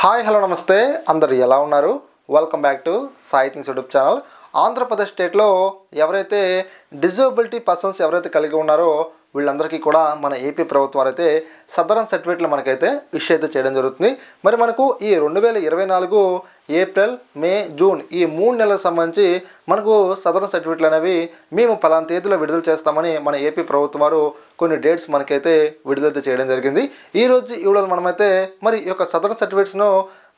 Hi hello నమస్తే అందరు ఎలా ఉన్నారు? Welcome back to Sai things YouTube channel. Andhra Pradesh స్టేట్లో ఎవరైతే డిజబిలిటీ పర్సన్స్ ఎవరైతే కలిగి ఉన్నారో వీళ్ళందరికీ కూడా మన ఏపీ ప్రభుత్వం అయితే సదరన్ సర్టిఫికేట్లు మనకైతే ఇష్యూ అయితే చేయడం జరుగుతుంది. మరి మనకు ఈ 2024 ఏప్రిల్, మే, జూన్ ఈ 3 నెలలకు సంబంధించి మనకు సదరన్ సర్టిఫికేట్లు అనేవి మేము పలానా తేదీలో విడుదల చేస్తామని మన ఏపీ ప్రభుత్వం వారు కొన్ని డేట్స్ మనకైతే విడుదల చేయడం జరిగింది. ఈరోజు ఈ వీడియోలో మనమైతే మరి ఈ యొక్క సదరన్ సర్టిఫికేట్స్ను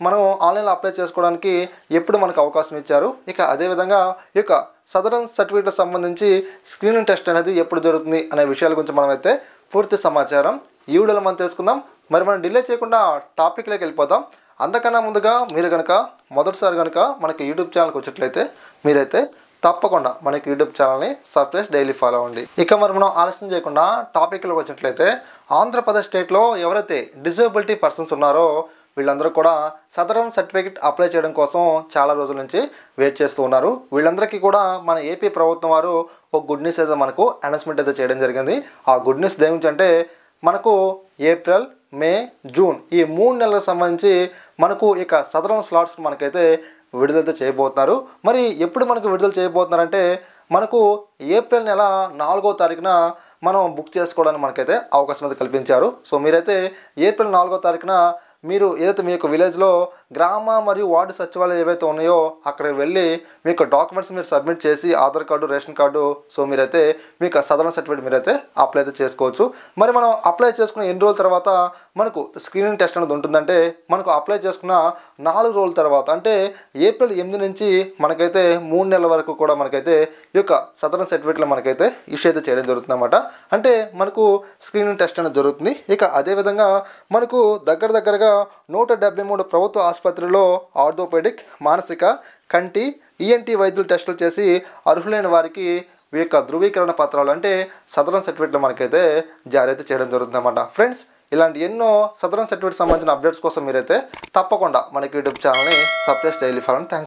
మనం ఆన్లైన్లో అప్లై చేసుకోవడానికి ఎప్పుడు మనకు అవకాశం ఇచ్చారు, ఇక అదేవిధంగా ఈ యొక్క సదరన్ సర్టిఫికేట్కి సంబంధించి స్క్రీనింగ్ టెస్ట్ అనేది ఎప్పుడు జరుగుతుంది అనే విషయాల గురించి మనమైతే పూర్తి సమాచారం ఈ వీడియోలో మనం తెలుసుకుందాం. మరి మనం డిలే చేయకుండా టాపిక్లోకి వెళ్ళిపోతాం. అంతకన్నా ముందుగా మీరు కనుక మొదటిసారి కనుక మనకి యూట్యూబ్ ఛానల్కి వచ్చేట్లయితే మీరైతే తప్పకుండా మనకి యూట్యూబ్ ఛానల్ని సబ్స్క్రైబ్ డైలీ ఫాలో అవ్వండి. ఇక మరి మనం ఆలస్యం చేయకుండా టాపిక్లోకి వచ్చినట్లయితే ఆంధ్రప్రదేశ్ స్టేట్లో ఎవరైతే డిజబిలిటీ పర్సన్స్ ఉన్నారో వీళ్ళందరూ కూడా సదరన్ సర్టిఫికేట్ అప్లై చేయడం కోసం చాలా రోజుల నుంచి వెయిట్ చేస్తూ ఉన్నారు. వీళ్ళందరికీ కూడా మన ఏపీ ప్రభుత్వం వారు ఒక గుడ్ న్యూస్ అయితే మనకు అనౌన్స్మెంట్ అయితే చేయడం జరిగింది. ఆ గుడ్ న్యూస్ దేని గురించి అంటే మనకు ఏప్రిల్, మే, జూన్ ఈ 3 నెలలకు సంబంధించి మనకు ఇక సదరన్ స్లాట్స్ మనకైతే విడుదల చేయబోతున్నారు. మరి ఎప్పుడు మనకు విడుదల చేయబోతున్నారంటే మనకు ఏప్రిల్ నెల 4వ తారీఖున మనం బుక్ చేసుకోవడానికి మనకైతే అవకాశం అయితే కల్పించారు. సో మీరైతే ఏప్రిల్ 4వ తారీఖున మీరు ఏదైతే మీ యొక్క విలేజ్లో గ్రామ మరియు వార్డు సచివాలయం ఏవైతే ఉన్నాయో అక్కడికి వెళ్ళి మీ యొక్క డాక్యుమెంట్స్ మీరు సబ్మిట్ చేసి Aadhaar card, ration card, so మీరైతే మీకు సదరన్ సర్టిఫికేట్ మీరైతే అప్లై అయితే చేసుకోవచ్చు. మరి మనం అప్లై చేసుకున్న ఎన్ని రోజుల తర్వాత మనకు స్క్రీనింగ్ టెస్ట్ అనేది ఉంటుందంటే మనకు అప్లై చేసుకున్న 4 రోజుల తర్వాత అంటే ఏప్రిల్ 8 నుంచి మనకైతే 3 నెలల వరకు కూడా మనకైతే ఈ యొక్క సదరన్ సర్టిఫికేట్లు మనకైతే ఇష్యూ అయితే చేయడం జరుగుతుంది అన్నమాట. అంటే మనకు స్క్రీనింగ్ టెస్ట్ అనేది జరుగుతుంది. ఇక అదేవిధంగా మనకు దగ్గరగా 173 ప్రభుత్వ ఆసుపత్రిలో ఆర్థోపెడిక్, మానసిక, కంటి, ఈఎన్టీ వైద్యులు టెస్టులు చేసి అర్హులైన వారికి ఈ యొక్క ధృవీకరణ పత్రాలు అంటే సదరన్ సర్టిఫికేట్లు మనకైతే జారీ అయితే చేయడం జరుగుతుంది అన్నమాట. ఫ్రెండ్స్, ఇలాంటి ఎన్నో సదరన్ సర్టిఫికేట్ సంబంధించిన అప్డేట్స్ కోసం మీరైతే తప్పకుండా మనకి యూట్యూబ్ ఛానల్ని సబ్స్క్రైబ్ డైలీ ఫాలో. థ్యాంక్స్.